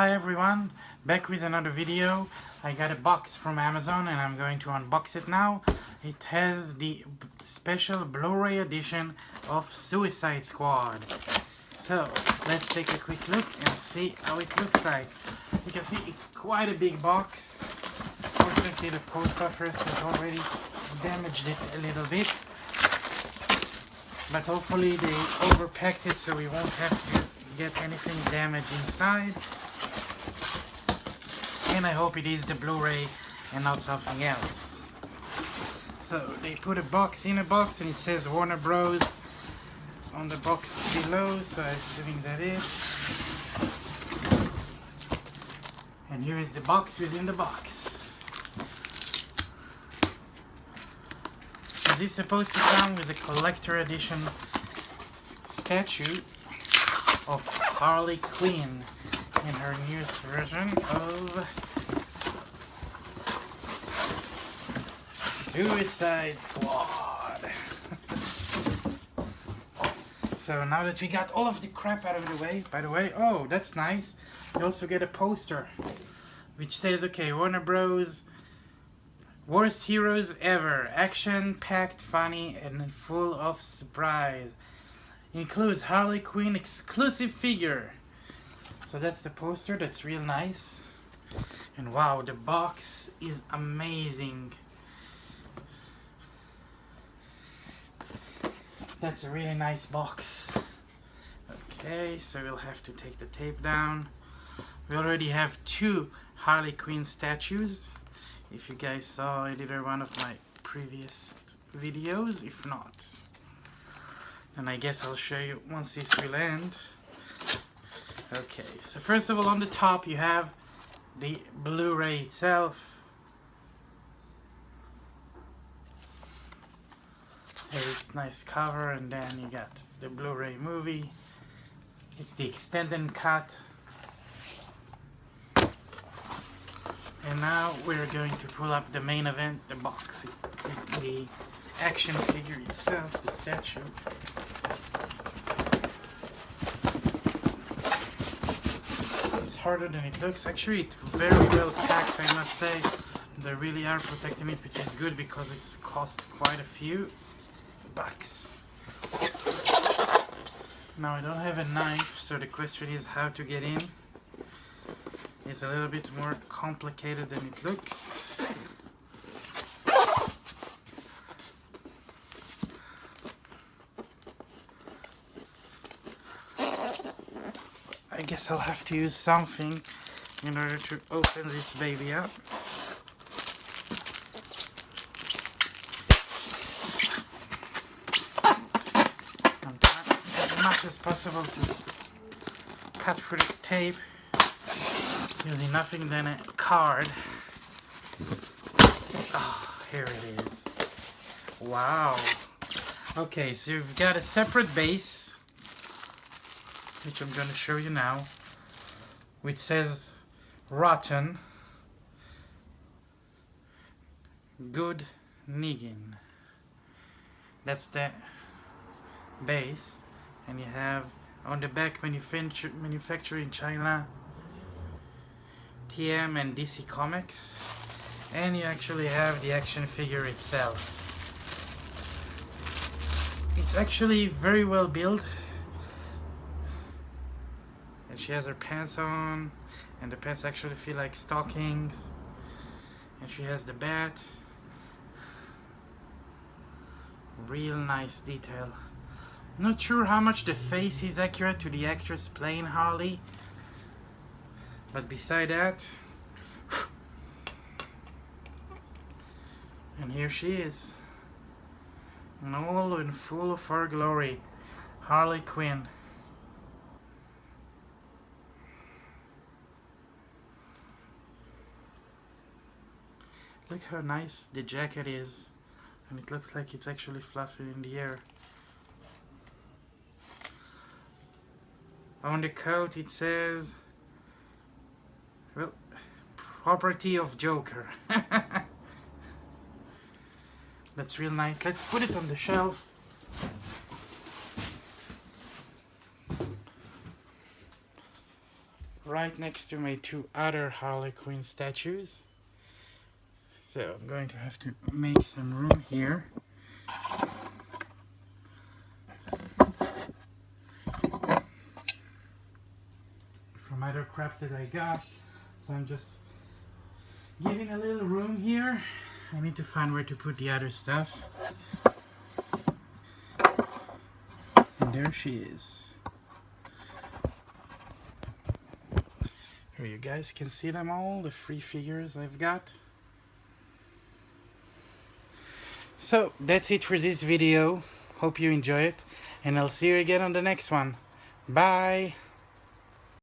Hi everyone, back with another video. I got a box from Amazon and I'm going to unbox it now. It has the special Blu-ray edition of Suicide Squad. So let's take a quick look and see how it looks like. You can see it's quite a big box. Fortunately the post office has already damaged it a little bit. But hopefully they overpacked it so we won't have to get anything damaged inside. And I hope it is the Blu-ray and not something else. So they put a box in a box and it says Warner Bros. On the box below, so I'm assuming that is. And here is the box within the box. This is supposed to come with a collector edition statue of Harley Quinn in her newest version of Suicide Squad. So now that we got all of the crap out of the way, by the way, oh, that's nice. You also get a poster which says, okay, Warner Bros. Worst heroes ever. Action-packed, funny, and full of surprise. Includes Harley Quinn exclusive figure. So that's the poster. That's real nice. And wow, the box is amazing. That's a really nice box. Okay, so we'll have to take the tape down. We already have two Harley Quinn statues. If you guys saw either one of my previous videos, if not, then I guess I'll show you once this will end. Okay, so first of all, on the top you have the Blu-ray itself. It's nice cover, and then you got the Blu-ray movie. It's the extended cut. And now we're going to pull up the main event, the box, the action figure itself, the statue. It's harder than it looks. Actually, it's very well packed, I must say. They really are protecting it, which is good because it's cost quite a few bucks. Now I don't have a knife, so the question is how to get in. It's a little bit more complicated than it looks. I guess I'll have to use something in order to open this baby up. I'm trying as much as possible to cut through the tape using nothing than a card. Oh, here it is. Wow. Okay, so you've got a separate base, which I'm going to show you now, which says Rotten Good Niggin. That's the base. And you have on the back manufactured in China, TM and DC Comics, and you actually have the action figure itself. It's actually very well built, and she has her pants on, and the pants actually feel like stockings, and she has the bat. Real nice detail. Not sure how much the face is accurate to the actress playing Harley. But beside that, and here she is, and all in full of her glory, Harley Quinn. Look how nice the jacket is, and it looks like it's actually fluffy in the air. On the coat it says, well, property of Joker. That's real nice. Let's put it on the shelf. right next to my two other Harley Quinn statues. So I'm going to have to make some room here. From other crap that I got. So I'm just giving a little room here. I need to find where to put the other stuff. And there she is. Here you guys can see them all, the 3 figures I've got. So that's it for this video. Hope you enjoy it, and I'll see you again on the next one. Bye!